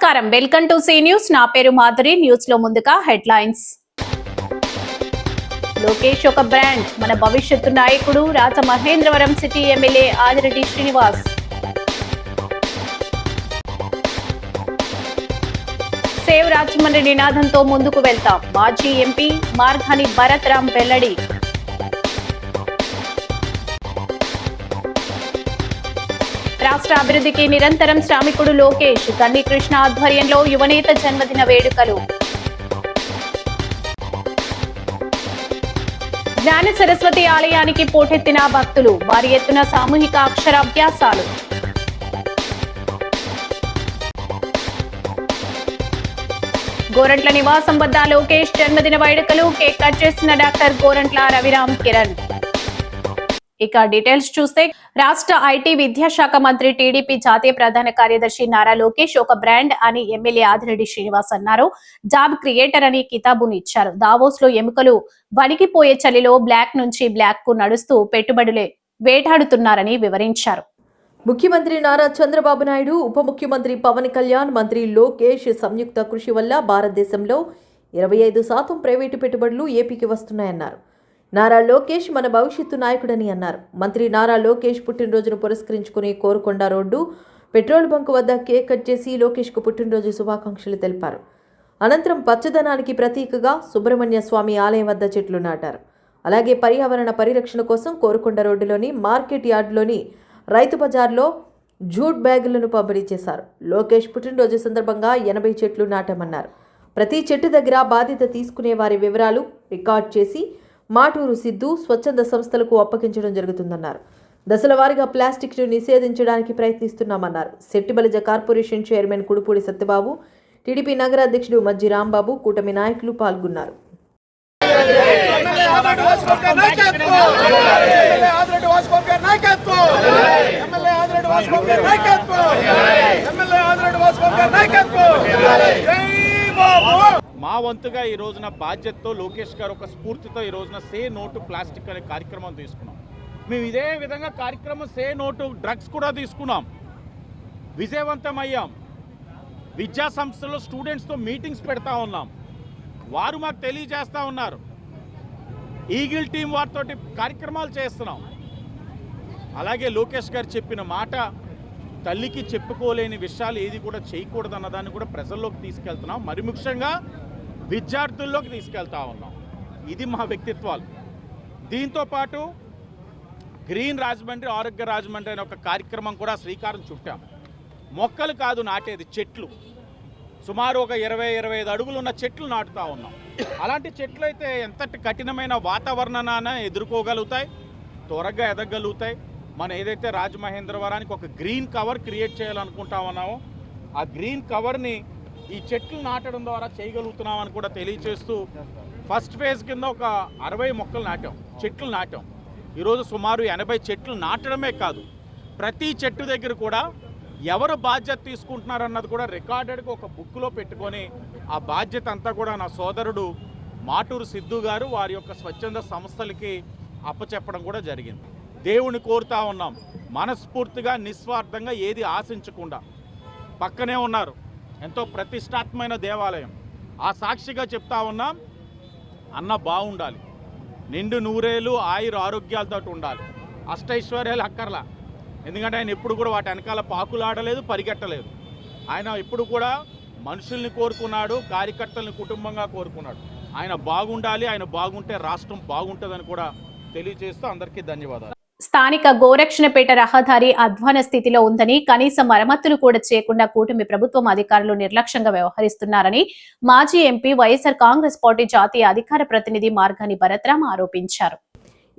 నమస్కారం, welcome to C news. నా పేరు మాధురి. న్యూస్ లో ముందుగా హెడ్లైన్స్. లోకేష్ ఒక బ్రాండ్, మన భవిష్యత్తు నాయకుడు Rajamahendravaram city MLA Adireddy Srinivas. Save Rajahmundry నినాదంతో ముందుకు వెళ్తాం, మాజీ ఎంపీ మార్గాని భరత్ రామ్ వెల్లడి. రాష్ట్ర అభివృద్ధికి నిరంతరం శ్రామికుడు లోకేష్, గన్ని కృష్ణ ఆధ్వర్యంలో యువనేత జన్మదిన వేడుకలు. జ్ఞాన సరస్వతి ఆలయానికి పోటెత్తిన భక్తులు, భారీ ఎత్తున సామూహిక అక్షరాభ్యాసాలు. గోరంట్ల నివాసం వద్ద లోకేష్ జన్మదిన వేడుకలు, కేక్ కట్ చేసిన డాక్టర్ గోరంట్ల రవిరామ్ కిరణ్. ఇక డీటెయిల్స్ చూస్తే, రాష్ట్ర ఐటీ విద్యాశాఖ మంత్రి టీడీపీ జాతీయ ప్రధాన కార్యదర్శి నారా లోకేష్ ఒక బ్రాండ్ అని ఎమ్మెల్యే ఆదిరెడ్డి శ్రీనివాస్ అన్నారు. జాబ్ క్రియేటర్ అని కితాబుని ఇచ్చారు. దావోస్ లో ఎముకలు వణికిపోయే చలిలో బ్లాక్ నుంచి బ్లాక్ కు నడుస్తూ పెట్టుబడులే వేటాడుతున్నారని వివరించారు. ముఖ్యమంత్రి నారా చంద్రబాబు నాయుడు, ఉప ముఖ్యమంత్రి పవన్ కళ్యాణ్, మంత్రి లోకేష్ సంయుక్త కృషి వల్ల భారతదేశంలో 25% ప్రైవేటు పెట్టుబడులు ఏపీకి వస్తున్నాయన్నారు. నారా లోకేష్ మన భవిష్యత్తు నాయకుడని అన్నారు. మంత్రి నారా లోకేష్ పుట్టినరోజును పురస్కరించుకుని కోరుకొండ రోడ్డు పెట్రోల్ బంక్ వద్ద కేక్ కట్ చేసి లోకేష్కు పుట్టినరోజు శుభాకాంక్షలు తెలిపారు. అనంతరం పచ్చదనానికి ప్రతీకగా సుబ్రహ్మణ్య స్వామి ఆలయం వద్ద చెట్లు నాటారు. అలాగే పర్యావరణ పరిరక్షణ కోసం కోరుకొండ రోడ్డులోని మార్కెట్ యార్డులోని రైతు బజార్లో జూట్ బ్యాగులను పంపిణీ చేశారు. లోకేష్ పుట్టినరోజు సందర్భంగా 80 చెట్లు నాటామన్నారు. ప్రతి చెట్టు దగ్గర బాధ్యత తీసుకునే వారి వివరాలు రికార్డ్ చేసి మాటూరు సిద్ధు స్వచ్ఛంద సంస్థలకు అప్పగించడం జరుగుతుందన్నారు. దశల వారీగా ప్లాస్టిక్ను నిషేధించడానికి ప్రయత్నిస్తున్నామన్నారు. Settibalija corporation chairman Kudupudi Satyababu, TDP నగర అధ్యక్షుడు మజ్జి రాంబాబు, కూటమి నాయకులు పాల్గొన్నారు. మా వంతుగా ఈ రోజున బాధ్యతతో లోకేష్ గారు ఒక స్ఫూర్తితో ఈ రోజున సే నో టు ప్లాస్టిక్ అనే కార్యక్రమం తీసుకున్నాం. మేము ఇదే విధంగా కార్యక్రమం సే నో టు డ్రగ్స్ కూడా తీసుకున్నాం, విజయవంతమయ్యాం. విద్యా సంస్థలో స్టూడెంట్స్తో మీటింగ్స్ పెడతా ఉన్నాం. వారు మాకు తెలియజేస్తూ ఉన్నారు. ఈగిల్ టీం వారితో కార్యక్రమాలు చేస్తున్నాం. అలాగే లోకేష్ గారు చెప్పిన మాట, తల్లికి చెప్పుకోలేని విషయాలు ఏది కూడా చేయకూడదు అన్నదాన్ని కూడా ప్రజల్లోకి తీసుకెళ్తున్నాం. మరి ముఖ్యంగా విద్యార్థుల్లోకి తీసుకెళ్తా ఉన్నాం. ఇది మా వ్యక్తిత్వాలు. దీంతోపాటు గ్రీన్ రాజమండ్రి, ఆరోగ్య రాజమండ్రి అనే ఒక కార్యక్రమం కూడా శ్రీకారం చుట్టాం. మొక్కలు కాదు నాటేది, చెట్లు. సుమారు ఒక 20-25 అడుగులు ఉన్న చెట్లు నాటుతూ ఉన్నాం. అలాంటి చెట్లు అయితే ఎంతటి కఠినమైన వాతావరణాన్ని ఎదుర్కోగలుగుతాయి, త్వరగా ఎదగలుగుతాయి. మనం ఏదైతే రాజమహేంద్రవరానికి ఒక గ్రీన్ కవర్ క్రియేట్ చేయాలనుకుంటా ఉన్నామో ఆ గ్రీన్ కవర్ని ఈ చెట్లు నాటడం ద్వారా చేయగలుగుతున్నామని కూడా తెలియచేస్తూ ఫస్ట్ ఫేజ్ కింద ఒక 60 మొక్కలు నాటాం, చెట్లు నాటాం. ఈరోజు సుమారు 80 చెట్లు నాటడమే కాదు, ప్రతి చెట్టు దగ్గర కూడా ఎవరు బాధ్యత తీసుకుంటున్నారన్నది కూడా రికార్డెడ్గా ఒక బుక్లో పెట్టుకొని ఆ బాధ్యత అంతా కూడా నా సోదరుడు మాటూరు సిద్ధు గారు వారి యొక్క స్వచ్ఛంద సంస్థలకి అప్పచెప్పడం కూడా జరిగింది. దేవుని కోరుతా ఉన్నాం, మనస్ఫూర్తిగా నిస్వార్థంగా ఏది ఆశించకుండా. పక్కనే ఉన్నారు ఎంతో ప్రతిష్టాత్మైన దేవాలయం, ఆ సాక్షిగా చెప్తా ఉన్నాం, అన్న బాగుండాలి, నిండు నూరేలు ఆయుర ఆరోగ్యాలతో ఉండాలి, అష్టైశ్వర్యాలు అక్కర్లా. ఎందుకంటే ఆయన ఎప్పుడు కూడా వాటి వెనకాల పాకులాడలేదు, పరిగెట్టలేదు. ఆయన ఎప్పుడు కూడా మనుషుల్ని కోరుకున్నాడు, కార్యకర్తల్ని కుటుంబంగా కోరుకున్నాడు. ఆయన బాగుండాలి, ఆయన బాగుంటే రాష్ట్రం బాగుంటుందని కూడా తెలియజేస్తూ అందరికీ ధన్యవాదాలు. స్థానిక గోరక్షణపేట రహదారి అధ్వాన స్థితిలో ఉందని, కనీస మరమ్మతులు కూడా చేయకుండా కూటమి ప్రభుత్వం అధికారులు నిర్లక్ష్యంగా వ్యవహరిస్తున్నారని మాజీ ఎంపీ వైఎస్ఆర్ కాంగ్రెస్ పార్టీ జాతీయ అధికార ప్రతినిధి మార్గాని భరత్ రామ్ ఆరోపించారు.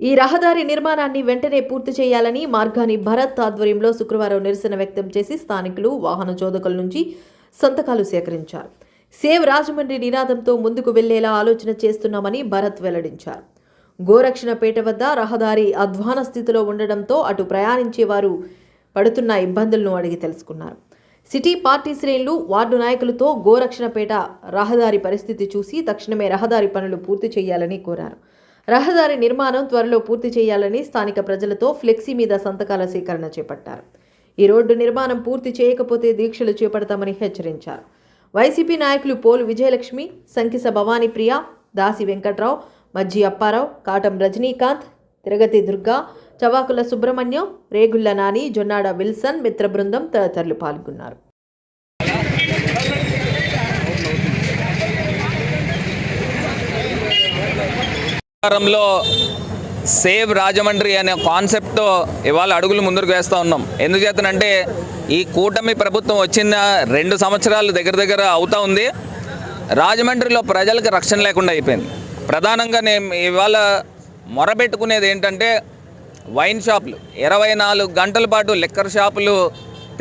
ఈ రహదారి నిర్మాణాన్ని వెంటనే పూర్తి చేయాలని మార్గాని భరత్ ఆధ్వర్యంలో శుక్రవారం నిరసన వ్యక్తం చేసి స్థానికులు, వాహన చోదకుల నుంచి సంతకాలు సేకరించారు. సేవ్ రాజమండ్రి నినాదంతో ముందుకు వెళ్లేలా ఆలోచన చేస్తున్నామని భరత్ వెల్లడించారు. గోరక్షణపేట వద్ద రహదారి అధ్వాన స్థితిలో ఉండడంతో అటు ప్రయాణించేవారు పడుతున్న ఇబ్బందులను అడిగి తెలుసుకున్నారు. సిటీ పార్టీ శ్రేణులు, వార్డు నాయకులతో గోరక్షణపేట రహదారి పరిస్థితి చూసి తక్షణమే రహదారి పనులు పూర్తి చేయాలని కోరారు. రహదారి నిర్మాణం త్వరలో పూర్తి చేయాలని స్థానిక ప్రజలతో ఫ్లెక్సీ మీద సంతకాల సేకరణ చేపట్టారు. ఈ రోడ్డు నిర్మాణం పూర్తి చేయకపోతే దీక్షలు చేపడతామని హెచ్చరించారు. వైసీపీ నాయకులు పోలు విజయలక్ష్మి, సంకిస భవానీ ప్రియ, దాసి వెంకట్రావు, మజ్జి అప్పారావు, కాటం రజనీకాంత్, తిరగతి దుర్గా, చవాకుల సుబ్రహ్మణ్యం, రేగుళ్ల నాని, జొన్నాడ విల్సన్, మిత్ర బృందం తదితరులు పాల్గొన్నారు. సేవ్ రాజమండ్రి అనే కాన్సెప్ట్తో ఇవాళ అడుగులు ముందుకు వేస్తూ ఉన్నాం. ఎందుచేతనంటే ఈ కూటమి ప్రభుత్వం వచ్చిన 2 సంవత్సరాలు దగ్గర అవుతా ఉంది. రాజమండ్రిలో ప్రజలకు రక్షణ లేకుండా అయిపోయింది. ప్రధానంగా నేను ఇవాళ మొరబెట్టుకునేది ఏంటంటే వైన్ షాపులు 24 గంటల పాటు లిక్కర్ షాపులు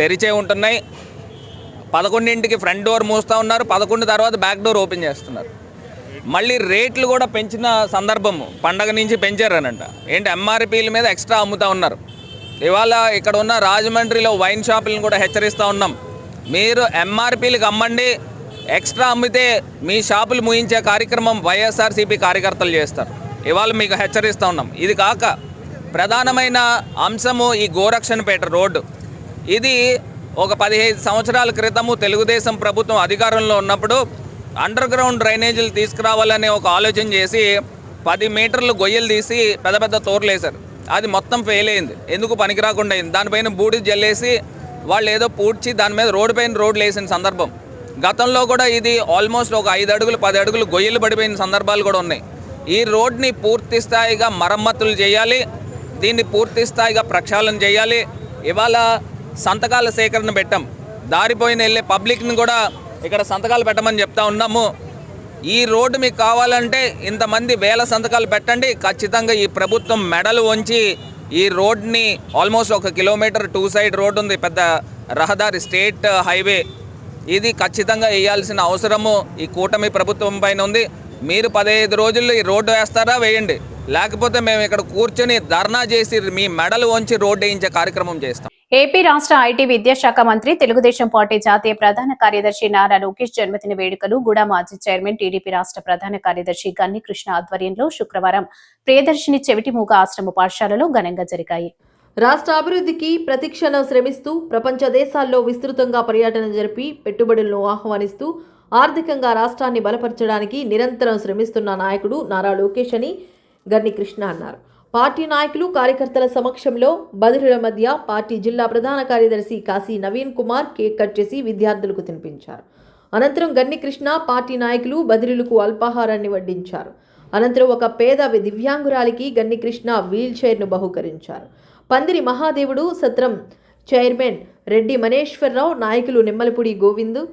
తెరిచే ఉంటున్నాయి. 11ంటికి ఫ్రంట్ డోర్ మూస్తూ ఉన్నారు, 11 తర్వాత బ్యాక్ డోర్ ఓపెన్ చేస్తున్నారు. మళ్ళీ రేట్లు కూడా పెంచిన సందర్భము, పండగ నుంచి పెంచారనంట. ఏంటి ఎంఆర్పీల మీద ఎక్స్ట్రా అమ్ముతూ ఉన్నారు. ఇవాళ ఇక్కడ ఉన్న రాజమండ్రిలో వైన్ షాపులను కూడా హెచ్చరిస్తూ ఉన్నాం, మీరు ఎంఆర్పీలకు అమ్మండి, ఎక్స్ట్రా అమ్మితే మీ షాపులు ముయించే కార్యక్రమం వైఎస్ఆర్సీపీ కార్యకర్తలు చేస్తారు. ఇవాళ మీకు హెచ్చరిస్తూ ఉన్నాం. ఇది కాక ప్రధానమైన అంశము ఈ గోరక్షణపేట రోడ్డు. ఇది ఒక 15 సంవత్సరాల క్రితము తెలుగుదేశం ప్రభుత్వం అధికారంలో ఉన్నప్పుడు అండర్ గ్రౌండ్ డ్రైనేజీలు తీసుకురావాలనే ఒక ఆలోచన చేసి 10 మీటర్లు గొయ్యలు తీసి పెద్ద పెద్ద తోర్లు వేశారు. అది మొత్తం ఫెయిల్ అయింది. ఎందుకు పనికిరాకుండా అయింది. దానిపైన బూడిద జల్లేసి వాళ్ళు ఏదో పూడ్చి దాని మీద రోడ్లు వేసిన సందర్భం. గతంలో కూడా ఇది ఆల్మోస్ట్ ఒక 5 అడుగులు 10 అడుగులు గొయ్యలు పడిపోయిన సందర్భాలు కూడా ఉన్నాయి. ఈ రోడ్ని పూర్తి స్థాయిగా మరమ్మతులు చేయాలి, దీన్ని పూర్తి స్థాయిగా ప్రక్షాళన చేయాలి. ఇవాళ సంతకాల సేకరణ పెట్టాం. దారిపోయిన వెళ్ళే పబ్లిక్ని కూడా ఇక్కడ సంతకాలు పెట్టమని చెప్తా ఉన్నాము. ఈ రోడ్డు మీకు కావాలంటే ఇంతమంది వేల సంతకాలు పెట్టండి, ఖచ్చితంగా ఈ ప్రభుత్వం మెడలు వంచి ఈ రోడ్ని ఆల్మోస్ట్ 1 కిలోమీటర్ 2 సైడ్ రోడ్డు ఉంది, పెద్ద రహదారి, స్టేట్ హైవే. ఇది ఖచ్చితంగా వేయాల్సిన అవసరము ఈ కూటమి ప్రభుత్వం పైన ఉంది. మీరు 15 రోజుల్లో ఈ రోడ్డు వేస్తారా, వేయండి. లేకపోతే మేము ఇక్కడ కూర్చొని ధర్నా చేసి మీ మెడలు వంచి రోడ్డు వేయించే కార్యక్రమం చేస్తాం. ఏపీ రాష్ట్ర ఐటీ విద్యాశాఖ మంత్రి, తెలుగుదేశం పార్టీ జాతీయ ప్రధాన కార్యదర్శి నారా లోకేష్ జన్మదిన వేడుకలు గూడ మాజీ చైర్మన్, టీడీపీ రాష్ట్ర ప్రధాన కార్యదర్శి గన్ని కృష్ణ ఆధ్వర్యంలో శుక్రవారం ప్రియదర్శిని చెవిటిమూగ ఆశ్రమ పాఠశాలలో ఘనంగా జరిగాయి. రాష్ట్ర అభివృద్ధికి ప్రతిక్షణం శ్రమిస్తూ ప్రపంచ దేశాల్లో విస్తృతంగా పర్యటన జరిపి పెట్టుబడులను ఆహ్వానిస్తూ ఆర్థికంగా రాష్ట్రాన్ని బలపరచడానికి నిరంతరం శ్రమిస్తున్న నాయకుడు నారా లోకేష్ అని గన్ని కృష్ణ అన్నారు. పార్టీ నాయకులు, కార్యకర్తల సమక్షంలో బదిలీల మధ్య పార్టీ జిల్లా ప్రధాన కార్యదర్శి కాశీ నవీన్ కుమార్ కేక్ కట్ చేసి విద్యార్థులకు తినిపించారు. అనంతరం గన్ని కృష్ణ, పార్టీ నాయకులు బదిలీలకు అల్పాహారాన్ని వడ్డించారు. అనంతరం ఒక పేద దివ్యాంగురాలికి గన్ని కృష్ణ వీల్ చైర్ను బహుకరించారు. పందిరి మహాదేవుడు సత్రం చైర్మన్ రెడ్డి మనేశ్వరరావు, నాయకులు నిమ్మలపూడి గోవింద్,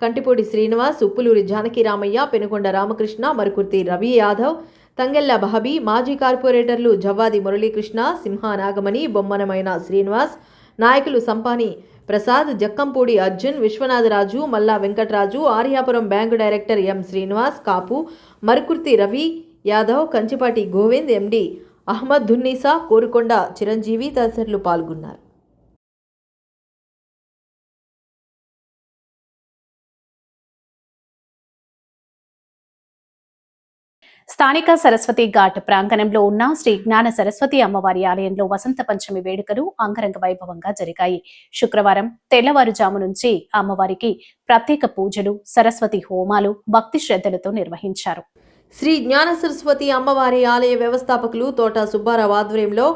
కంటిపూడి శ్రీనివాస్, ఉప్పులూరి జానకిరామయ్య, పెనుకొండ రామకృష్ణ, మరుకుర్తి రవి యాదవ్, తంగెల్ల బహబీ, మాజీ కార్పొరేటర్లు జవ్వాది మురళీకృష్ణ, సింహా నాగమణి, బొమ్మనమైన శ్రీనివాస్, నాయకులు సంపాని Prasad, Jakkampudi Arjun, Viswanatharaju, Malla Venkataraju, Aryapuram bank director M Srinivas, Kapu, Marukurthi Ravi Yadav, Kanchipati Govind, MD Ahmed Dunnisa, Korukonda Chiranjeevi తదితరులు పాల్గొన్నారు. స్థానిక సరస్వతి ఘాట్ ప్రాంగణంలో ఉన్న శ్రీ జ్ఞాన సరస్వతి అమ్మవారి ఆలయంలో వసంత పంచమి వేడుకలు అంగరంగ వైభవంగా జరిగాయి. శుక్రవారం తెల్లవారుజాము నుంచి అమ్మవారికి ప్రత్యేక పూజలు, సరస్వతి హోమాలు భక్తి శ్రద్ధలతో నిర్వహించారు. శ్రీ జ్ఞాన సరస్వతి అమ్మవారి ఆలయ వ్యవస్థాపకులు తోట సుబ్బారావు ఆధ్వర్యంలో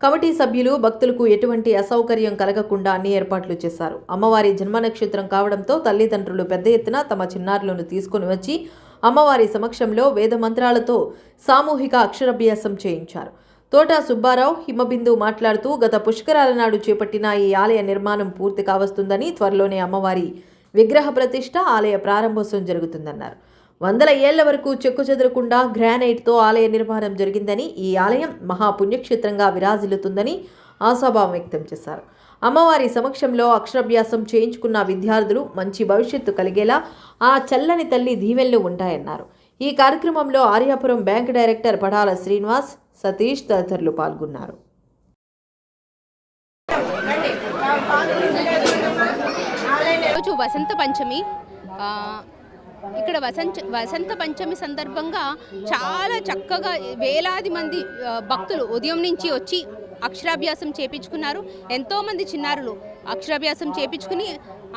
కమిటీ సభ్యులు భక్తులకు ఎటువంటి అసౌకర్యం కలగకుండా అన్ని ఏర్పాట్లు చేశారు. అమ్మవారి జన్మ నక్షత్రం కావడంతో తల్లిదండ్రులు పెద్ద ఎత్తున తమ చిన్నారులను తీసుకుని వచ్చి అమ్మవారి సమక్షంలో వేద మంత్రాలతో సామూహిక అక్షరాభ్యాసం చేయించారు. తోట సుబ్బారావు హిమబిందు మాట్లాడుతూ గత పుష్కరాల నాడు చేపట్టిన ఈ ఆలయ నిర్మాణం పూర్తి కావస్తుందని, త్వరలోనే అమ్మవారి విగ్రహ ప్రతిష్ఠ, ఆలయ ప్రారంభోత్సవం జరుగుతుందన్నారు. 100 ఏళ్ల వరకు చెక్కు చెదరకుండా గ్రానైట్తో ఆలయ నిర్మాణం జరిగిందని, ఈ ఆలయం మహాపుణ్యక్షేత్రంగా విరాజిల్లుతుందని ఆశాభావం వ్యక్తం చేశారు. అమ్మవారి సమక్షంలో అక్షరాభ్యాసం చేయించుకున్న విద్యార్థులు మంచి భవిష్యత్తు కలిగేలా ఆ చల్లని తల్లి దీవెనలు ఉంటాయన్నారు. ఈ కార్యక్రమంలో ఆర్యాపురం బ్యాంక్ డైరెక్టర్ పడాల శ్రీనివాస్, సతీష్ తదితరులు పాల్గొన్నారు. వసంత పంచమి, ఇక్కడ వసంత పంచమి సందర్భంగా చాలా చక్కగా వేలాది మంది భక్తులు ఉదయం నుంచి వచ్చి అక్షరాభ్యాసం చేపించుకున్నారు. ఎంతోమంది చిన్నారులు అక్షరాభ్యాసం చేపించుకుని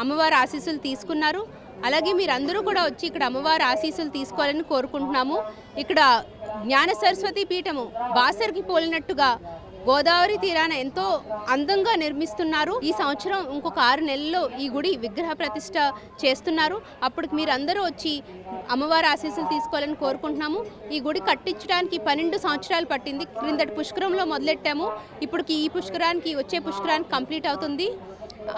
అమ్మవారి ఆశీస్సులు తీసుకున్నారు. అలాగే మీరందరూ కూడా వచ్చి ఇక్కడ అమ్మవారి ఆశీస్సులు తీసుకోవాలని కోరుకుంటున్నాము. ఇక్కడ జ్ఞాన సరస్వతి పీఠము బాసర్కి పోలినట్టుగా గోదావరి తీరాన ఎంతో అందంగా నిర్మిస్తున్నారు. ఈ సంవత్సరం ఇంకొక 6 నెలల్లో ఈ గుడి విగ్రహ ప్రతిష్ట చేస్తున్నారు. అప్పటికి మీరు అందరూ వచ్చి అమ్మవారి ఆశీస్సులు తీసుకోవాలని కోరుకుంటున్నాము. ఈ గుడి కట్టించడానికి 12 సంవత్సరాలు పట్టింది. క్రిందటి పుష్కరంలో మొదలెట్టాము. ఇప్పటికి ఈ పుష్కరానికి వచ్చే పుష్కరానికి కంప్లీట్ అవుతుంది.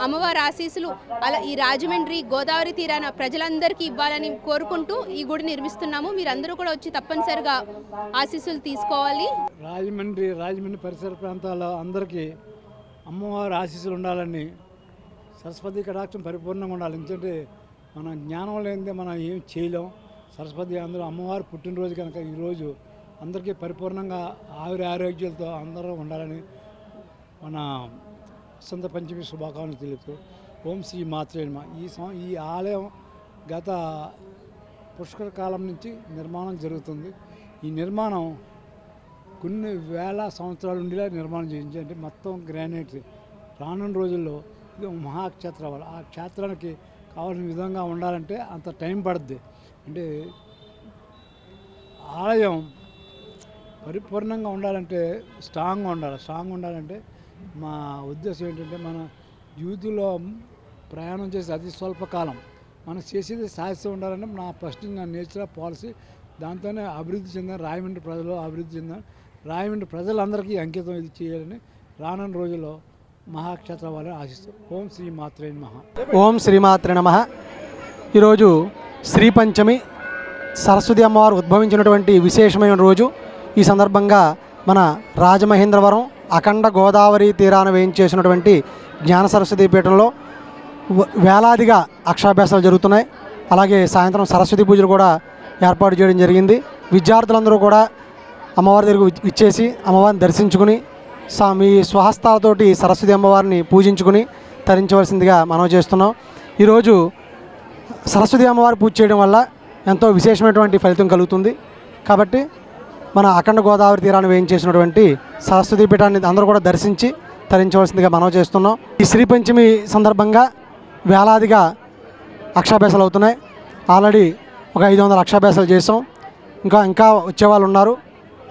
అమ్మవారి ఆశీస్సులు అలా ఈ రాజమండ్రి గోదావరి తీరాన ప్రజలందరికీ ఇవ్వాలని కోరుకుంటూ ఈ గుడి నిర్మిస్తున్నాము. మీరందరూ కూడా వచ్చి తప్పనిసరిగా ఆశీస్సులు తీసుకోవాలి. రాజమండ్రి పరిసర ప్రాంతాల్లో అందరికీ అమ్మవారి ఆశీస్సులు ఉండాలని, సరస్వతి కటాక్షం పరిపూర్ణంగా ఉండాలి. ఎందుకంటే మనం జ్ఞానం లేనిదే మనం ఏం చేయలేం. సరస్వతి అందరూ అమ్మవారి పుట్టినరోజు కనుక ఈరోజు అందరికీ పరిపూర్ణంగా ఆరోగ్యాలతో అందరూ ఉండాలని మన వసంత పంచమి శుభాకాంక్షలు తెలుపుతూ ఓం శ్రీ మాత్రే నమః. ఈ ఆలయం గత పుష్కర కాలం నుంచి నిర్మాణం జరుగుతుంది. ఈ నిర్మాణం కొన్ని వేల సంవత్సరాల నుండి నిర్మాణం చేయించి, అంటే మొత్తం గ్రానైట్. రానున్న రోజుల్లో ఇది మహాక్షేత్రం. ఆ క్షేత్రానికి కావాల్సిన విధంగా ఉండాలంటే అంత టైం పడుద్ది. అంటే ఆలయం పరిపూర్ణంగా ఉండాలంటే స్ట్రాంగ్ ఉండాలంటే మా ఉద్దేశం ఏంటంటే, మన యూత్లో ప్రయాణం చేసి అతి స్వల్పకాలం మనం చేసేది శాస్త్రం ఉండాలంటే నా ఫస్ట్ నా నేచర్ పాలసీ. దాంతోనే అభివృద్ధి చెందాను. రాజమండ్రి ప్రజలు అభివృద్ధి చెందాను. రాజమండ్రి ప్రజలందరికీ అంకితం ఇది చేయాలని రానున్న రోజుల్లో మహాక్షేత్రం వాళ్ళని ఆశిస్తాం. ఓం శ్రీ మాత్రే నమః. ఓం శ్రీమాత్రే నమః. ఈరోజు శ్రీ పంచమి, సరస్వతి అమ్మవారు ఉద్భవించినటువంటి విశేషమైన రోజు. ఈ సందర్భంగా మన రాజమహేంద్రవరం అఖండ గోదావరి తీరాన వేయించేసినటువంటి జ్ఞాన సరస్వతి పీఠంలో వేలాదిగా అక్షరాభ్యాసాలు జరుగుతున్నాయి. అలాగే సాయంత్రం సరస్వతి పూజలు కూడా ఏర్పాటు చేయడం జరిగింది. విద్యార్థులందరూ కూడా అమ్మవారి దగ్గరకు ఇచ్చేసి అమ్మవారిని దర్శించుకుని మీ స్వహస్తాలతోటి సరస్వతి అమ్మవారిని పూజించుకుని తరించవలసిందిగా మనవి చేస్తున్నాం. ఈరోజు సరస్వతి అమ్మవారి పూజ చేయడం వల్ల ఎంతో విశేషమైనటువంటి ఫలితం కలుగుతుంది. కాబట్టి మన అఖండ గోదావరి తీరాన్ని వేయించేసినటువంటి సరస్వతి పీఠాన్ని అందరూ కూడా దర్శించి తరించవలసిందిగా మనవి చేస్తున్నాం. ఈ శ్రీ పంచమి సందర్భంగా వేలాదిగా అక్షరాభ్యాసాలు అవుతున్నాయి. ఆల్రెడీ ఒక 500 అక్షరాభ్యాసాలు చేసాం. ఇంకా వచ్చేవాళ్ళు ఉన్నారు.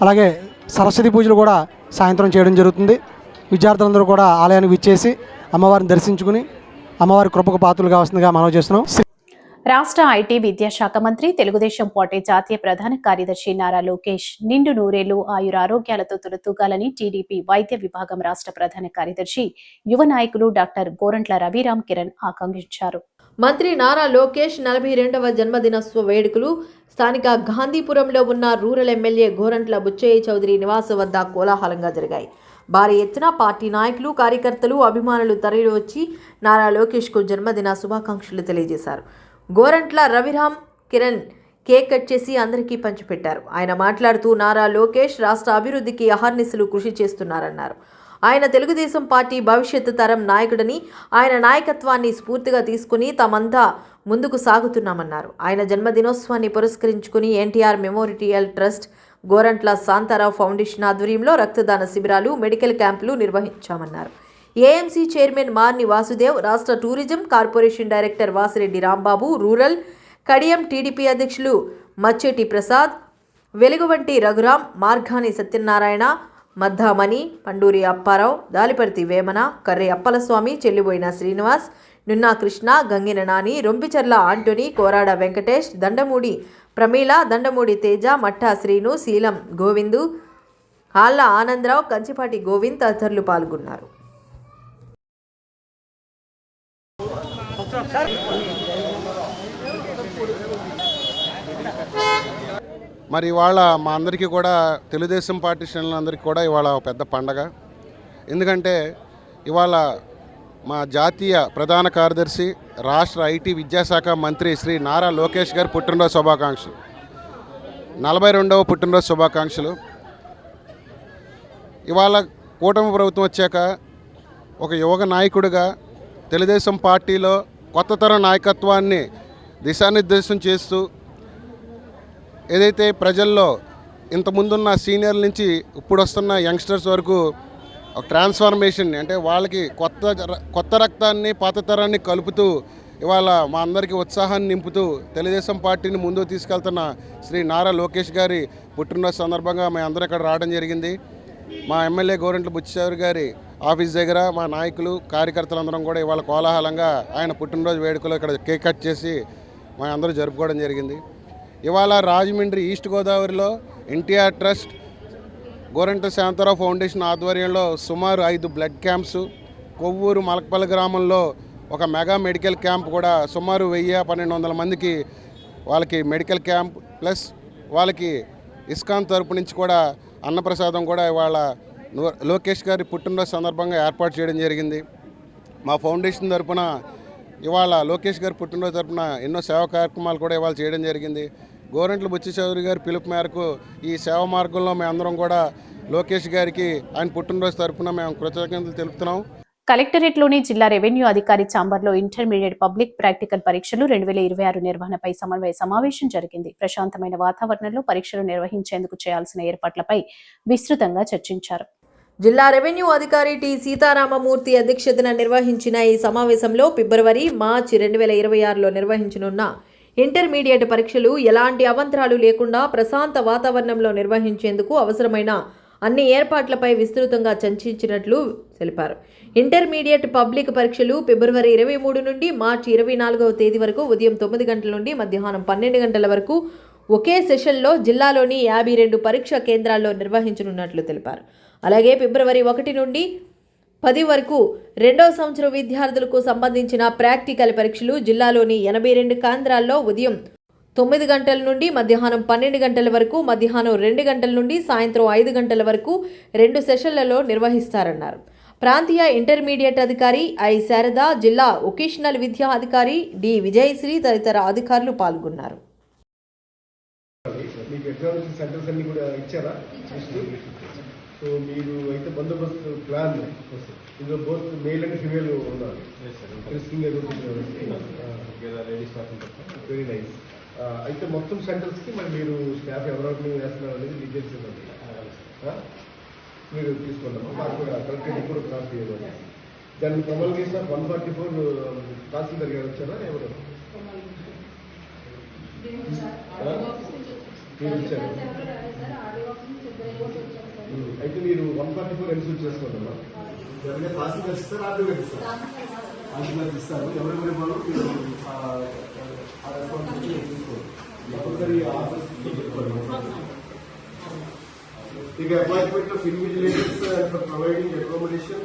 అలాగే సరస్వతి పూజలు కూడా సాయంత్రం చేయడం జరుగుతుంది. విద్యార్థులందరూ కూడా ఆలయానికి విచ్చేసి అమ్మవారిని దర్శించుకుని అమ్మవారి కృపకు పాత్రలు కావాల్సిందిగా మనవి చేస్తున్నాం. రాష్ట్ర ఐటీ విద్యాశాఖ మంత్రి, తెలుగుదేశం పార్టీ జాతీయ ప్రధాన కార్యదర్శి నారా లోకేష్ నిండు నూరేళ్లు ఆయురారోగ్యాలతో తులతూగాలని టీడీపీ వైద్య విభాగం రాష్ట్ర ప్రధాన కార్యదర్శి, యువ నాయకులు డాక్టర్ గోరంట్ల రవిరామ్ కిరణ్ ఆకాంక్షించారు. మంత్రి నారా లోకేష్ 42వ జన్మదినోత్సవ వేడుకలు స్థానిక గాంధీపురంలో ఉన్న రూరల్ ఎమ్మెల్యే గోరంట్ల బుచ్చయ్య చౌదరి నివాసం వద్ద కోలాహలంగా జరిగాయి. భారీ ఎత్తున పార్టీ నాయకులు, కార్యకర్తలు, అభిమానులు తరలివచ్చి నారా లోకేష్కు జన్మదిన శుభాకాంక్షలు తెలియజేశారు. గోరంట్ల రవిరామ్ కిరణ్ కేక్ కట్ చేసి అందరికీ పంచిపెట్టారు. ఆయన మాట్లాడుతూ నారా లోకేష్ రాష్ట్ర అభివృద్ధికి అహర్నిశలు కృషి చేస్తున్నారన్నారు. ఆయన తెలుగుదేశం పార్టీ భవిష్యత్తు తరం నాయకుడని, ఆయన నాయకత్వాన్ని స్ఫూర్తిగా తీసుకుని తామంతా ముందుకు సాగుతున్నామన్నారు. ఆయన జన్మదినోత్సవాన్ని పురస్కరించుకుని NTR memorial trust, Gorantla Shanta Rao foundation ఆధ్వర్యంలో రక్తదాన శిబిరాలు, మెడికల్ క్యాంపులు నిర్వహించామన్నారు. ఏఎంసీ చైర్మన్ మార్ని వాసుదేవ్, రాష్ట్ర tourism corporation director Vasireddy Rambabu, rural Kadiyam TDP అధ్యక్షులు మచ్చేటి ప్రసాద్, వెలుగువంటి రఘురాం, మార్గాని సత్యనారాయణ, మద్దామణి, పండూరి అప్పారావు, దాలిపర్తి వేమన, కర్రె అప్పలస్వామి, చెల్లిబోయిన శ్రీనివాస్, నున్నా కృష్ణ, గంగిన నాని, రొంపిచర్ల ఆంటోనీ, కోరాడ వెంకటేష్, దండమూడి ప్రమీల, దండమూడి తేజ, మట్టా శ్రీను, శీలం గోవిందు, ఆళ్ల ఆనందరావు, కంచిపాటి గోవింద్ తదితరులు పాల్గొన్నారు. మరి ఇవాళ మా అందరికీ కూడా తెలుగుదేశం పార్టీ శ్రేణులందరికీ కూడా ఇవాళ పెద్ద పండగ. ఎందుకంటే ఇవాళ మా జాతీయ ప్రధాన కార్యదర్శి, రాష్ట్ర ఐటీ విద్యాశాఖ మంత్రి శ్రీ నారా లోకేష్ గారి పుట్టినరోజు శుభాకాంక్షలు, 42వ పుట్టినరోజు శుభాకాంక్షలు. ఇవాళ కూటమి ప్రభుత్వం వచ్చాక ఒక యువ నాయకుడిగా తెలుగుదేశం పార్టీలో కొత్త తరం నాయకత్వాన్ని దిశానిర్దేశం చేస్తూ, ఏదైతే ప్రజల్లో ఇంతకుముందున్న సీనియర్ల నుంచి ఇప్పుడు వస్తున్న యంగ్స్టర్స్ వరకు ఒక ట్రాన్స్ఫర్మేషన్, అంటే వాళ్ళకి కొత్త రక్తాన్ని పాత తరాన్ని కలుపుతూ ఇవాళ మా అందరికీ ఉత్సాహాన్ని నింపుతూ తెలుగుదేశం పార్టీని ముందుకు తీసుకెళ్తున్న శ్రీ నారా లోకేష్ గారి పుట్టినరోజు సందర్భంగా మేము అందరం ఇక్కడ రావడం జరిగింది. మా ఎమ్మెల్యే గోరంట్ల బుచ్చిచౌదరి గారి ఆఫీస్ దగ్గర మా నాయకులు కార్యకర్తలందరం కూడా ఇవాళ కోలాహలంగా ఆయన పుట్టినరోజు వేడుకలు ఇక్కడ కేక్ కట్ చేసి మా అందరూ జరుపుకోవడం జరిగింది. ఇవాళ రాజమండ్రి ఈస్ట్ గోదావరిలో ఎన్టీఆర్ ట్రస్ట్, గోరంట్ల శాంతారావు ఫౌండేషన్ ఆధ్వర్యంలో సుమారు 5 బ్లడ్ క్యాంప్స్, కొవ్వూరు మలకపల్లి గ్రామంలో ఒక మెగా మెడికల్ క్యాంప్ కూడా సుమారు 1000-1200 మందికి వాళ్ళకి మెడికల్ క్యాంప్ ప్లస్ వాళ్ళకి ఇస్కాన్ తరపు నుంచి కూడా అన్నప్రసాదం కూడా ఇవాళ లోకేష్ గారి పుట్టినరోజు సందర్భంగా ఏర్పాటు చేయడం జరిగింది. మా ఫౌండేషన్ తరపున ఇవాళ లోకేష్ గారి పుట్టినరోజు తరపున ఎన్నో సేవా కార్యక్రమాలు కూడా ఇవాళ చేయడం జరిగింది. గోరంట్ల బుచ్చిచౌదరి గారి పిలుపు మేరకు ఈ సేవా మార్గంలో మేమందరం కూడా లోకేష్ గారికి ఆయన పుట్టినరోజు తరపున మేము కృతజ్ఞతలు తెలుపుతున్నాం. కలెక్టరేట్లోని జిల్లా రెవెన్యూ అధికారి ఛాంబర్లో ఇంటర్మీడియట్ పబ్లిక్ ప్రాక్టికల్ పరీక్షలు 2026 నిర్వహణపై సమన్వయ సమావేశం జరిగింది. ప్రశాంతమైన వాతావరణంలో పరీక్షలు నిర్వహించేందుకు చేయాల్సిన ఏర్పాట్లపై విస్తృతంగా చర్చించారు. జిల్లా రెవెన్యూ అధికారి టి సీతారామమూర్తి అధ్యక్షతన నిర్వహించిన ఈ సమావేశంలో ఫిబ్రవరి, మార్చి 2026లో నిర్వహించనున్న ఇంటర్మీడియట్ పరీక్షలు ఎలాంటి అవంతరాలు లేకుండా ప్రశాంత వాతావరణంలో నిర్వహించేందుకు అవసరమైన అన్ని ఏర్పాట్లపై విస్తృతంగా చర్చించినట్లు తెలిపారు. ఇంటర్మీడియట్ పబ్లిక్ పరీక్షలు ఫిబ్రవరి 23 నుండి మార్చి 24వ తేదీ వరకు ఉదయం 9 గంటల నుండి మధ్యాహ్నం 12 గంటల వరకు ఒకే సెషన్లో జిల్లాలోని 52 పరీక్షా కేంద్రాల్లో నిర్వహించనున్నట్లు తెలిపారు. అలాగే ఫిబ్రవరి 1 నుండి 10 వరకు 2వ సంవత్సరం విద్యార్థులకు సంబంధించిన ప్రాక్టికల్ పరీక్షలు జిల్లాలోని 82 కేంద్రాల్లో ఉదయం 9 గంటల నుండి మధ్యాహ్నం 12 గంటల వరకు, మధ్యాహ్నం 2 గంటల నుండి సాయంత్రం 5 గంటల వరకు 2 సెషన్లలో నిర్వహిస్తారన్నారు. ప్రాంతీయ ఇంటర్మీడియట్ అధికారి ఐ శారద, జిల్లా వొకేషనల్ విద్యా అధికారి డి విజయశ్రీ తదితర అధికారులు పాల్గొన్నారు. సో మీరు అయితే బందోబస్తు ప్లాన్ ఇందులో బోత్ మేల్ అండ్ ఫీమేల్ ఉన్నారు. Very nice. అయితే మొత్తం సెంటర్స్కి మరి మీరు స్టాఫ్ ఎవరెవరిని వేస్తున్నారు అనేది డీటెయిల్స్ ఇవ్వండి. మీరు తీసుకుంటాము. మాకు కూడా కలెక్టరేట్ కూడా కాపీ ఇవ్వండి. దాన్ని ప్రమల్ చేసిన 144 తహసీల్దార్ గారు వచ్చారా ఎవరు మీరు ఇచ్చారు? అయితే మీరు 144 ఎన్సూర్ చేసుకోండి. తహసీల్దార్ ఇస్తారు, ఆర్డర్ ఇస్తారు. ఆర్డర్ ఇస్తారు. ఎవరెవరి వాళ్ళు ఇక appointment of invigilators and for providing accommodation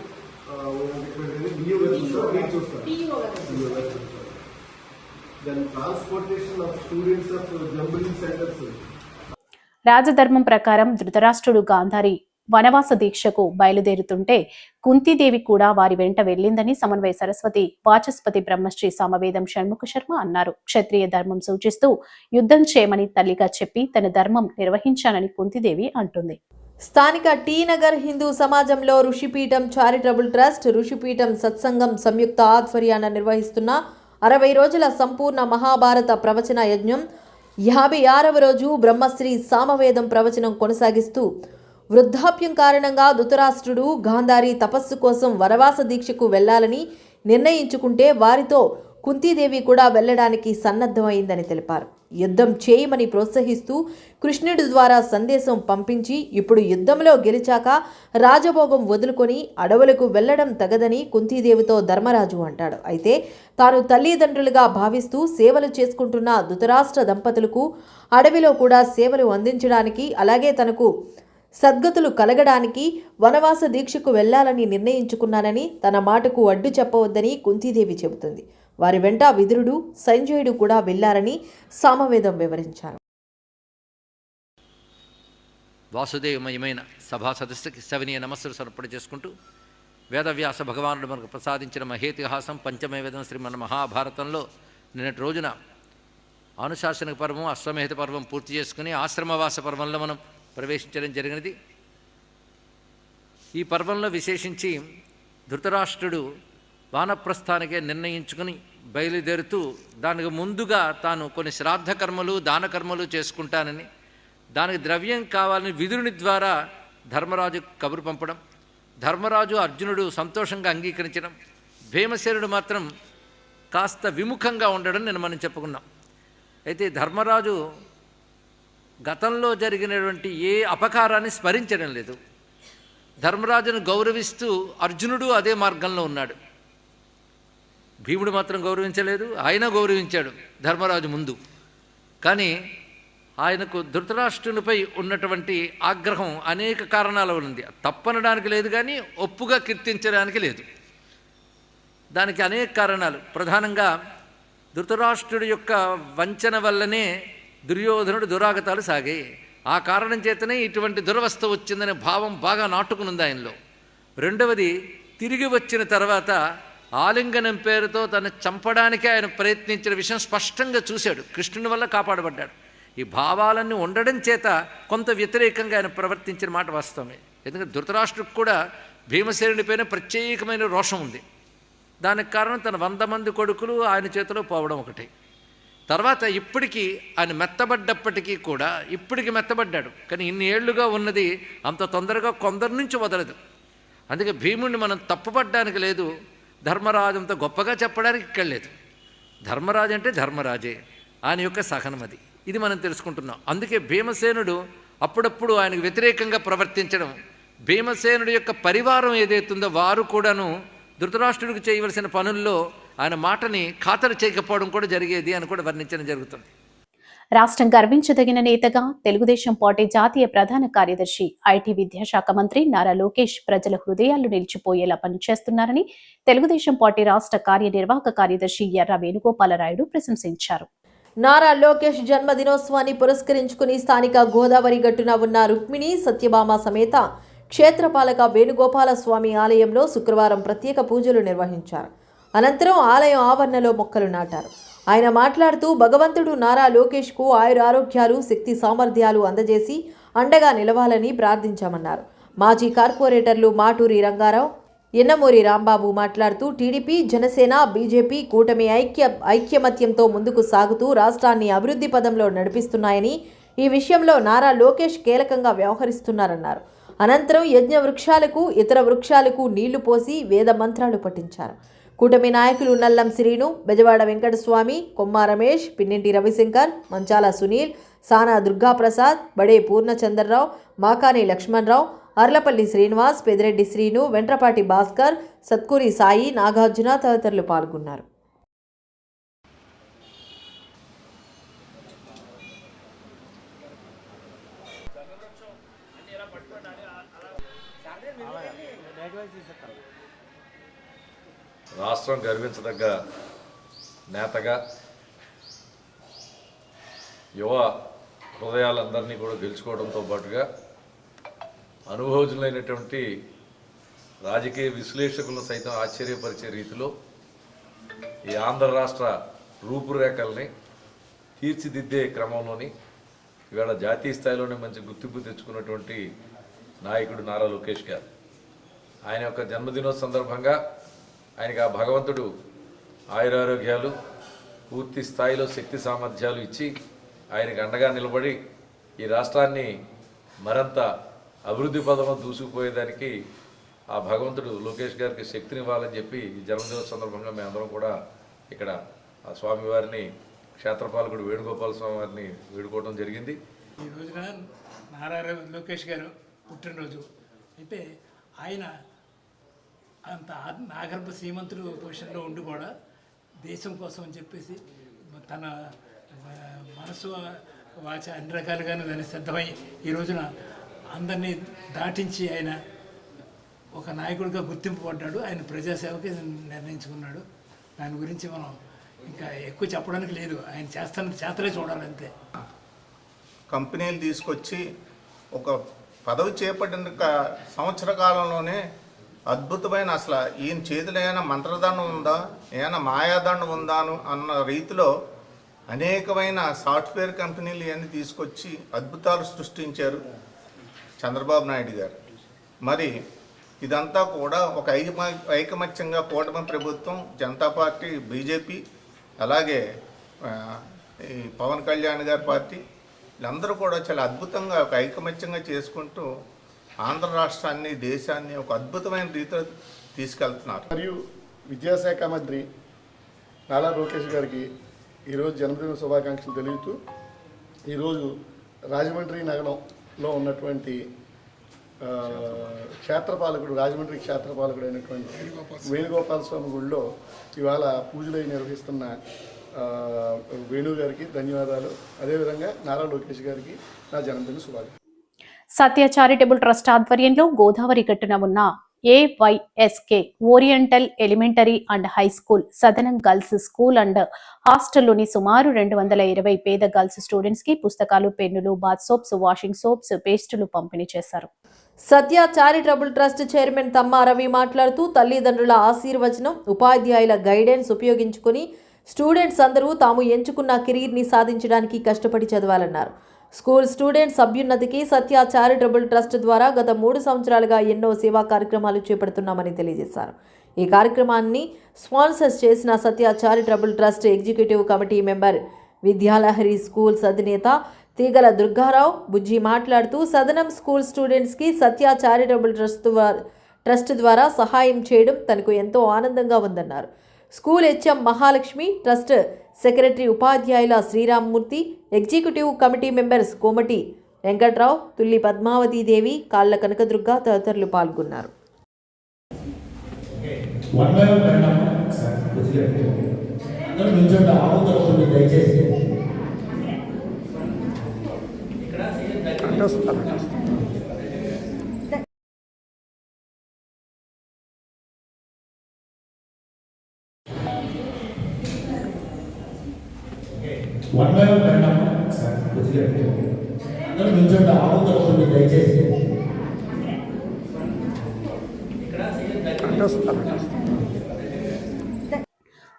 then transportation of students of jumbling centres. రాజధర్మం ప్రకారం ధృతరాష్ట్రుడు గాంధారి వనవాస దీక్షకు బయలుదేరుతుంటే కుంతీదేవి కూడా వారి వెంట వెళ్లిందని సమన్వయ సరస్వతి వాచస్పతి బ్రహ్మశ్రీ సమవేదం షణ్ముఖ శర్మ అన్నారు. క్షత్రియ ధర్మం సూచిస్తూ యుద్ధం చేయమని తల్లిగా చెప్పి తన ధర్మం నిర్వహించానని కుంతీదేవి అంటుంది. స్థానిక టీ నగర్ హిందూ సమాజంలో ఋషిపీఠం చారిటబుల్ ట్రస్ట్, ఋషిపీఠం సత్సంగం సంయుక్త ఆధ్వర్యాన నిర్వహిస్తున్న 60 రోజుల సంపూర్ణ మహాభారత ప్రవచన యజ్ఞం 56వ రోజు బ్రహ్మశ్రీ సామవేదం ప్రవచనం కొనసాగిస్తూ వృద్ధాప్యం కారణంగా ధృతరాష్ట్రుడు గాంధారి తపస్సు కోసం వనవాస దీక్షకు వెళ్లాలని నిర్ణయించుకుంటే వారితో కుంతీదేవి కూడా వెళ్లడానికి సన్నద్ధమైందని తెలిపారు. యుద్ధం చేయమని ప్రోత్సహిస్తూ కృష్ణుడి ద్వారా సందేశం పంపించి ఇప్పుడు యుద్ధంలో గెలిచాక రాజభోగం వదులుకొని అడవులకు వెళ్లడం తగదని కుంతీదేవితో ధర్మరాజు అంటాడు. అయితే తాను తల్లిదండ్రులుగా భావిస్తూ సేవలు చేసుకుంటున్న ధృతరాష్ట్ర దంపతులకు అడవిలో కూడా సేవలు అందించడానికి, అలాగే తనకు సద్గతులు కలగడానికి వనవాస దీక్షకు వెళ్లాలని నిర్ణయించుకున్నానని, తన మాటకు అడ్డు చెప్పవద్దని కుంతీదేవి చెబుతుంది. వారి వెంట విదురుడు, సంజయుడు కూడా వెళ్లారని సామవేదం వివరించారు. వాసుదేవమయమైన సభా సదస్సుకి సవినీయ నమస్సులు సమర్పణ చేసుకుంటూ వేదవ్యాస భగవానుడు మనకు ప్రసాదించిన మహేతిహాసం పంచమ వేదం శ్రీమన్ మహాభారతంలో నిన్నటి రోజున అనుశాసనిక పర్వం, అశ్వమేధ పర్వం పూర్తి చేసుకుని ఆశ్రమవాస పర్వంలో మనం ప్రవేశించడం జరిగినది. ఈ పర్వంలో విశేషించి ధృతరాష్ట్రుడు వానప్రస్థానికే నిర్ణయించుకుని బయలుదేరుతూ దానికి ముందుగా తాను కొన్ని శ్రాద్ధ కర్మలు, దాన కర్మలు చేసుకుంటానని, దానికి ద్రవ్యం కావాలని విదురుని ద్వారా ధర్మరాజు కబురు పంపడం, ధర్మరాజు అర్జునుడు సంతోషంగా అంగీకరించడం, భీమసేనుడు మాత్రం కాస్త విముఖంగా ఉండడం నేను మనం చెప్పుకున్నాం. అయితే ధర్మరాజు గతంలో జరిగినటువంటి ఏ అపకారాన్ని స్మరించడం లేదు. ధర్మరాజును గౌరవిస్తూ అర్జునుడు అదే మార్గంలో ఉన్నాడు. భీముడు మాత్రం గౌరవించలేదు, ఆయన గౌరవించాడు ధర్మరాజు ముందు. కానీ ఆయనకు ధృతరాష్ట్రునిపై ఉన్నటువంటి ఆగ్రహం అనేక కారణాల ఉంది. తప్పనడానికి లేదు, కానీ ఒప్పుగా కీర్తించడానికి లేదు. దానికి అనేక కారణాలు. ప్రధానంగా ధృతరాష్ట్రుడి యొక్క వంచన వల్లనే దుర్యోధనుడు దురాగతాలు సాగాయి. ఆ కారణం చేతనే ఇటువంటి దురవస్థ వచ్చిందనే భావం బాగా నాటుకునుంది ఆయనలో. రెండవది, తిరిగి వచ్చిన తర్వాత ఆలింగనం పేరుతో తను చంపడానికే ఆయన ప్రయత్నించిన విషయం స్పష్టంగా చూశాడు. కృష్ణుని వల్ల కాపాడబడ్డాడు. ఈ భావాలన్నీ ఉండడం చేత కొంత వ్యతిరేకంగా ఆయన ప్రవర్తించిన మాట వాస్తవమే. ఎందుకంటే ధృతరాష్ట్రుడికి కూడా భీమసేనుడిపైన ప్రత్యేకమైన రోషం ఉంది. దానికి కారణం తన 100 మంది కొడుకులు ఆయన చేతిలో పోవడం ఒకటి. తర్వాత ఇప్పటికీ ఆయన మెత్తబడ్డప్పటికీ కూడా ఇప్పటికి మెత్తబడ్డాడు. కానీ ఇన్ని ఏళ్లుగా ఉన్నది అంత తొందరగా కొందరి నుంచి వదలదు. అందుకే భీముడిని మనం తప్పుపడ్డానికి లేదు, ధర్మరాజు అంత గొప్పగా చెప్పడానికి ఇక్కడ లేదు. ధర్మరాజు అంటే ధర్మరాజే, ఆయన యొక్క సహనం అది. ఇది మనం తెలుసుకుంటున్నాం. అందుకే భీమసేనుడు అప్పుడప్పుడు ఆయనకు వ్యతిరేకంగా ప్రవర్తించడం, భీమసేనుడి యొక్క పరివారం ఏదైతుందో వారు కూడాను ధృతరాష్ట్రుడికి చేయవలసిన పనుల్లో ఆయన మాటని ఖాతరు చేయకపోవడం కూడా జరిగేది అని కూడా వర్ణించడం జరుగుతుంది. రాష్ట్రం గర్వించదగిన నేతగా తెలుగుదేశం పార్టీ జాతీయ ప్రధాన కార్యదర్శి ఐటీ విద్యాశాఖ మంత్రి నారా లోకేష్ ప్రజల హృదయాల్లో నిలిచిపోయేలా పనిచేస్తున్నారని తెలుగుదేశం పార్టీ రాష్ట్ర కార్యనిర్వాహక కార్యదర్శి ఎర్ర వేణుగోపాలరాయుడు ప్రశంసించారు. నారా లోకేష్ జన్మదినోత్సవాన్ని పురస్కరించుకుని స్థానిక గోదావరి గట్టున ఉన్న రుక్మిణి సత్యభామ సమేత క్షేత్రపాలక వేణుగోపాల స్వామి ఆలయంలో శుక్రవారం ప్రత్యేక పూజలు నిర్వహించారు. అనంతరం ఆలయం ఆవరణలో మొక్కలు నాటారు. ఆయన మాట్లాడుతూ భగవంతుడు నారా లోకేష్కు ఆయురారోగ్యాలు, శక్తి సామర్థ్యాలు అందజేసి అండగా నిలవాలని ప్రార్థించామన్నారు. మాజీ కార్పొరేటర్లు మాటూరి రంగారావు, ఎన్నమూరి రాంబాబు మాట్లాడుతూ టీడీపీ, జనసేన, బీజేపీ కూటమి ఐక్యమత్యంతో ముందుకు సాగుతూ రాష్ట్రాన్ని అభివృద్ధి పదంలో నడిపిస్తున్నాయని, ఈ విషయంలో నారా లోకేష్ కీలకంగా వ్యవహరిస్తున్నారన్నారు. అనంతరం యజ్ఞ వృక్షాలకు, ఇతర వృక్షాలకు నీళ్లు పోసి వేద మంత్రాలు పఠించారు. కూటమి నాయకులు నల్లం శ్రీను, బెజవాడ వెంకటస్వామి, కొమ్మా రమేష్, పిన్నింటి రవిశంకర్, మంచాల సునీల్, సానా దుర్గాప్రసాద్, బడే పూర్ణచంద్రరావు, మాకాని లక్ష్మణరావు, అర్లపల్లి శ్రీనివాస్, పెదిరెడ్డి శ్రీను, వెంట్రపాటి భాస్కర్, సత్కూరి సాయి, నాగార్జున తదితరులు పాల్గొన్నారు. రాష్ట్రం గర్వించదగ్గ నేతగా యువ హృదయాలందరినీ కూడా గెలుచుకోవడంతో పాటుగా అనుభవజ్ఞులైనటువంటి రాజకీయ విశ్లేషకులను సైతం ఆశ్చర్యపరిచే రీతిలో ఈ ఆంధ్ర రాష్ట్ర రూపురేఖల్ని తీర్చిదిద్దే క్రమంలోని ఇవాళ జాతీయ స్థాయిలోనే మంచి గుర్తింపు తెచ్చుకున్నటువంటి నాయకుడు నారా లోకేష్ గారు. ఆయన యొక్క జన్మదినోత్సవ సందర్భంగా ఆయనకి ఆ భగవంతుడు ఆయురారోగ్యాలు, పూర్తి స్థాయిలో శక్తి సామర్థ్యాలు ఇచ్చి ఆయనకు అండగా నిలబడి ఈ రాష్ట్రాన్ని మరింత అభివృద్ధి పదంలో దూసుకుపోయేదానికి ఆ భగవంతుడు లోకేష్ గారికి శక్తినివ్వాలని చెప్పి ఈ జన్మదిన సందర్భంగా మేమందరం కూడా ఇక్కడ ఆ స్వామివారిని, క్షేత్రపాలకుడు వేణుగోపాల స్వామి వారిని వేడుకోవడం జరిగింది. ఈ రోజున నారా లోకేష్ గారు పుట్టినరోజు అయితే ఆయన అంత నాగర్భ శ్రీమంతుడు పొజిషన్లో ఉండి కూడా దేశం కోసం అని చెప్పేసి తన మనసు, వాచ అన్ని రకాలుగాను దాన్ని సిద్ధమై ఈ రోజున అందరినీ దాటించి ఆయన ఒక నాయకుడిగా గుర్తింపు పడ్డాడు. ఆయన ప్రజాసేవకి నిర్ణయించుకున్నాడు. దాని గురించి మనం ఇంకా ఎక్కువ చెప్పడానికి లేదు. ఆయన చేతలే చూడాలంతే. కంపెనీలు తీసుకొచ్చి ఒక పదవి చేపట్టిన సంవత్సర కాలంలోనే అద్భుతమైన, అసలు ఈయన చేతిలో ఏమైనా మంత్రదండం ఉందా, ఏమైనా మాయాదండం ఉందా అన్న రీతిలో అనేకమైన సాఫ్ట్వేర్ కంపెనీలు ఇవన్నీ తీసుకొచ్చి అద్భుతాలు సృష్టించారు చంద్రబాబు నాయుడు గారు. మరి ఇదంతా కూడా ఒక ఐకమత్యంగా కూటమి ప్రభుత్వం, జనతా పార్టీ, బీజేపీ, అలాగే ఈ పవన్ కళ్యాణ్ గారి పార్టీ, వీళ్ళందరూ కూడా చాలా అద్భుతంగా ఒక ఐకమత్యంగా చేసుకుంటూ ఆంధ్ర రాష్ట్రాన్ని, దేశాన్ని ఒక అద్భుతమైన రీతిలో తీసుకెళ్తున్నారు. మరియు విద్యాశాఖ మంత్రి నారా లోకేష్ గారికి ఈరోజు జన్మదిన శుభాకాంక్షలు తెలుపుతూ ఈరోజు రాజమండ్రి నగరంలో ఉన్నటువంటి క్షేత్రపాలకుడు రాజమండ్రి క్షేత్రపాలకుడు అయినటువంటి వేణుగోపాల స్వామి గుడిలో ఇవాళ పూజలు నిర్వహిస్తున్న వేణు గారికి ధన్యవాదాలు. అదేవిధంగా నారా లోకేష్ గారికి నా జన్మదిన శుభాకాంక్షలు. సత్య చారిటబుల్ ట్రస్ట్ ఆధ్వర్యంలో గోదావరి గట్టున ఉన్న AYSK oriental elementary and high school Sadanam girls school and హాస్టల్లోని సుమారు 220 పేద గర్ల్స్ స్టూడెంట్స్ కి పుస్తకాలు, పెన్నులు, బాత్ సోప్స్, వాషింగ్ సోప్స్, పేస్టులు పంపిణీ చేశారు. Satya charitable trust chairman Tamma Ravi మాట్లాడుతూ తల్లిదండ్రుల ఆశీర్వచనం, ఉపాధ్యాయుల గైడెన్స్ ఉపయోగించుకుని స్టూడెంట్స్ అందరూ తాము ఎంచుకున్న కెరీర్ని సాధించడానికి కష్టపడి చదవాలన్నారు. స్కూల్ స్టూడెంట్స్ అభ్యున్నతికి సత్య చారిటబుల్ ట్రస్ట్ ద్వారా గత 3 సంవత్సరాలుగా ఎన్నో సేవా కార్యక్రమాలు చేపడుతున్నామని తెలియజేశారు. ఈ కార్యక్రమాన్ని స్పాన్సర్ చేసిన Satya charitable trust executive committee member Vidyalahari schools అధినేత తీగల దుర్గారావు బుజ్జి మాట్లాడుతూ సదనం స్కూల్ స్టూడెంట్స్కి సత్య చారిటబుల్ ట్రస్ట్ ద్వారా సహాయం చేయడం తనకు ఎంతో ఆనందంగా ఉందన్నారు. School HM Mahalakshmi, trust secretary ఉపాధ్యాయుల శ్రీరామ్మూర్తి, ఎగ్జిక్యూటివ్ కమిటీ మెంబర్స్ కోమటి వెంకట్రావు, తుల్లి పద్మావతీదేవి, కాళ్ళ కనకదుర్గ తదితరులు పాల్గొన్నారు.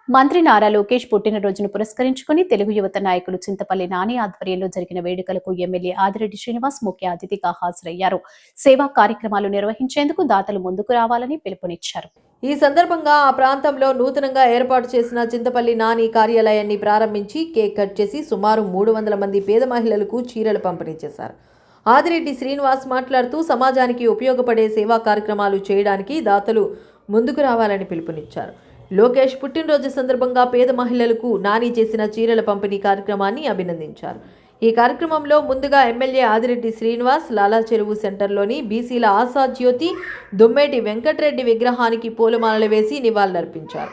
మంత్రి నారా లోకేష్ పుట్టినరోజును పురస్కరించుకుని తెలుగు యువత నాయకులు చింతపల్లి నాని ఆధ్వర్యంలో జరిగిన వేడుకలకు ఎమ్మెల్యే ఆదిరెడ్డి శ్రీనివాస్ ముఖ్య అతిథిగా హాజరయ్యారు. సేవా కార్యక్రమాలు నిర్వహించేందుకు దాతలు ముందుకు రావాలని పిలుపునిచ్చారు. ఈ సందర్భంగా ఆ ప్రాంతంలో నూతనంగా ఏర్పాటు చేసిన చింతపల్లి నాని కార్యాలయాన్ని ప్రారంభించి కేక్ కట్ చేసి సుమారు 300 మంది పేద మహిళలకు చీరలు పంపిణీ చేశారు. ఆదిరెడ్డి శ్రీనివాస్ మాట్లాడుతూ సమాజానికి ఉపయోగపడే సేవా కార్యక్రమాలు చేయడానికి దాతలు ముందుకు రావాలని పిలుపునిచ్చారు. లోకేష్ పుట్టినరోజు సందర్భంగా పేద మహిళలకు నాని చేసిన చీరల పంపిణీ కార్యక్రమాన్ని అభినందించారు. ఈ కార్యక్రమంలో ముందుగా ఎమ్మెల్యే ఆదిరెడ్డి శ్రీనివాస్ లాలా చెరువు సెంటర్లోని బీసీల ఆశా జ్యోతి దుమ్మేటి వెంకటరెడ్డి విగ్రహానికి పూలమాలలు వేసి నివాళులర్పించారు.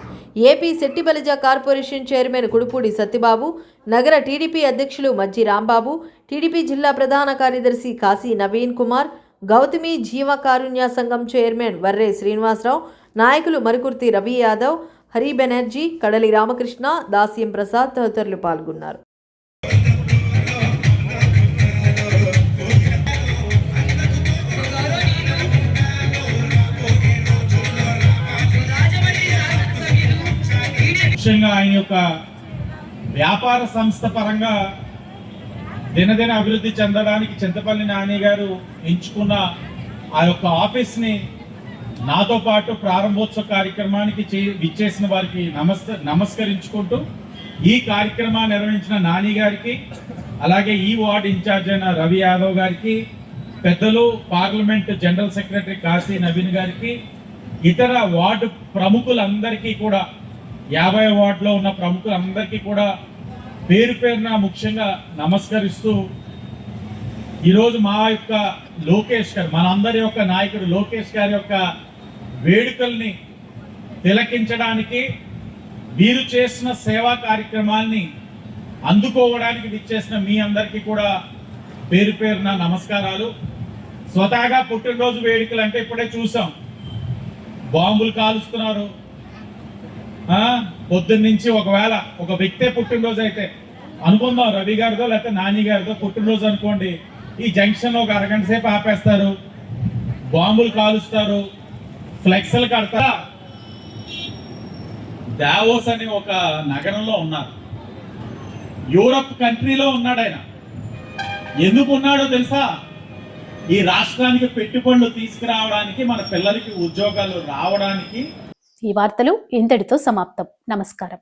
AP Settibalija corporation chairman Kudupudi Satyababu, నగర టీడీపీ అధ్యక్షులు మజ్జి రాంబాబు, టీడీపీ జిల్లా ప్రధాన కార్యదర్శి కాశీ నవీన్ కుమార్, గౌతమి జీవ కారుణ్య సంఘం చైర్మన్ వర్రే శ్రీనివాసరావు, నాయకులు మరుకుర్తి రవి యాదవ్, హరి బెనర్జీ, కడలి రామకృష్ణ, దాస్యం ప్రసాద్ తదితరులు పాల్గొన్నారు. ముఖ్యంగా ఆయన యొక్క వ్యాపార సంస్థ పరంగా దినదిన అభివృద్ధి చెందడానికి చింతపల్లి నాని గారు ఎంచుకున్న ఆ యొక్క ఆఫీస్ని నాతో పాటు ప్రారంభోత్సవ కార్యక్రమానికి విచ్చేసిన వారికి నమస్కరించుకుంటూ ఈ కార్యక్రమాన్ని నిర్వహించిన నాని గారికి, అలాగే ఈ వార్డు ఇన్ఛార్జ్ అయిన రవి యాదవ్ గారికి, పెద్దలు parliament general secretary Kashi Naveen గారికి, ఇతర వార్డు ప్రముఖులందరికీ కూడా 50 వార్డులో ఉన్న ప్రముఖులందరికీ కూడా పేరు పేరున ముఖ్యంగా నమస్కరిస్తూ ఈరోజు మా యొక్క లోకేష్ గారు, మనందరి యొక్క నాయకుడు లోకేష్ గారి యొక్క వేడుకల్ని తిలకించడానికి, వీరు చేసిన సేవా కార్యక్రమాల్ని అందుకోవడానికి విచ్చేసిన మీ అందరికీ కూడా పేరు పేరున నమస్కారాలు. స్వతహాగా పుట్టినరోజు వేడుకలు అంటే ఇప్పుడే చూసాం, బాంబులు కాలుస్తున్నారు. పొద్దున్న నుంచి ఒకవేళ ఒక వ్యక్తే పుట్టినరోజు అయితే అనుకుందాం, రవి గారిదో లేకపోతే నాని గారిదో పుట్టినరోజు అనుకోండి, ఈ జంక్షన్లో ఒక అరగంట సేపు ఆపేస్తారు, బాంబులు కాలుస్తారు, ఫ్లెక్స్లు కడతారు. దావోస్ అనే ఒక నగరంలో ఉన్నారు, యూరప్ కంట్రీలో ఉన్నాడు ఆయన. ఎందుకు ఉన్నాడో తెలుసా? ఈ రాష్ట్రానికి పెట్టుబడులు తీసుకురావడానికి, మన పిల్లలకి ఉద్యోగాలు రావడానికి. ఈ వార్తలు ఇంతటితో సమాప్తం. నమస్కారం.